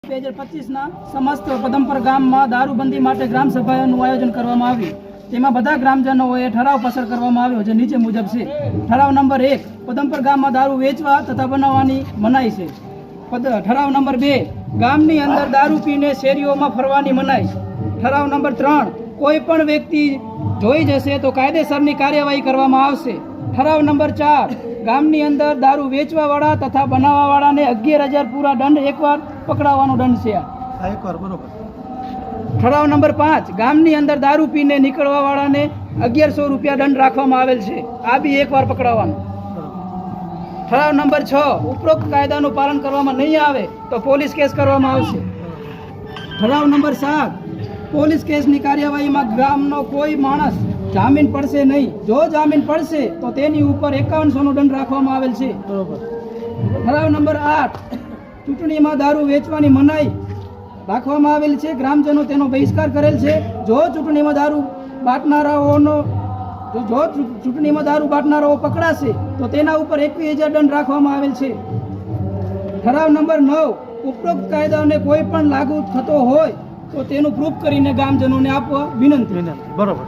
2025ના સમસ્ત પદમપર ગામમાં દારૂબંધી માટે ગ્રામ સભાનું આયોજન કરવામાં આવ્યું. તેમાં બધા ગ્રામજનોએ ઠરાવ પસાર કરવામાં આવ્યો જે નીચે મુજબ છે. ઠરાવ નંબર 1, પદમપર ગામમાં દારૂ વેચવા તથા બનાવવાની મનાઈ છે. ઠરાવ નંબર 2, ગામની અંદર દારૂ પીને શેરીઓમાં ફરવાની મનાઈ. ઠરાવ નંબર 3, કોઈ પણ વ્યક્તિ જોઈ જશે તો કાયદેસરની કાર્યવાહી કરવામાં આવશે. ઠરાવ નંબર 4, ગામની અંદર દારૂ વેચવાવાળા તથા બનાવવાવાળાને 11,000 પૂરા દંડ એકવાર પકડાવવાનો દંડ છે. બરોબર. ઠરાવ નંબર 5, ગામની અંદર દારૂ પીને નીકળવાવાળાને 1,100 રૂપિયા દંડ રાખવામાં આવેલ છે. આ બી એકવાર પકડાવવાનો. ઠરાવ નંબર 6, ઉપરોક્ત કાયદાનું પાલન કરવામાં નહીં આવે તો પોલીસ કેસ કરવામાં આવશે. ઠરાવ નંબર 7, પોલીસ કેસની કાર્યવાહીમાં ગામનો કોઈ માણસ જામીન પડશે નહીં. જો જામીન પડશે તો તેની ઉપર 5100નો દંડ રાખવામાં આવેલ છે. ઠરાવ નંબર 8, ચૂંટણીમાં દારૂ વેચવાની મનાઈ રાખવામાં આવેલ છે. ગ્રામજનો તેનો બહિષ્કાર કરેલ છે. જો ચૂંટણીમાં દારૂ બાટનારાઓ પકડાશે તો તેના ઉપર 21,000 દંડ રાખવામાં આવેલ છે. ઠરાવ નંબર 9, ઉપરોક્ત કાયદાને કોઈ પણ લાગુ થતો હોય તો તેનું પ્રૂફ કરીને ગામજનોને આપવા વિનંતી. બરોબર.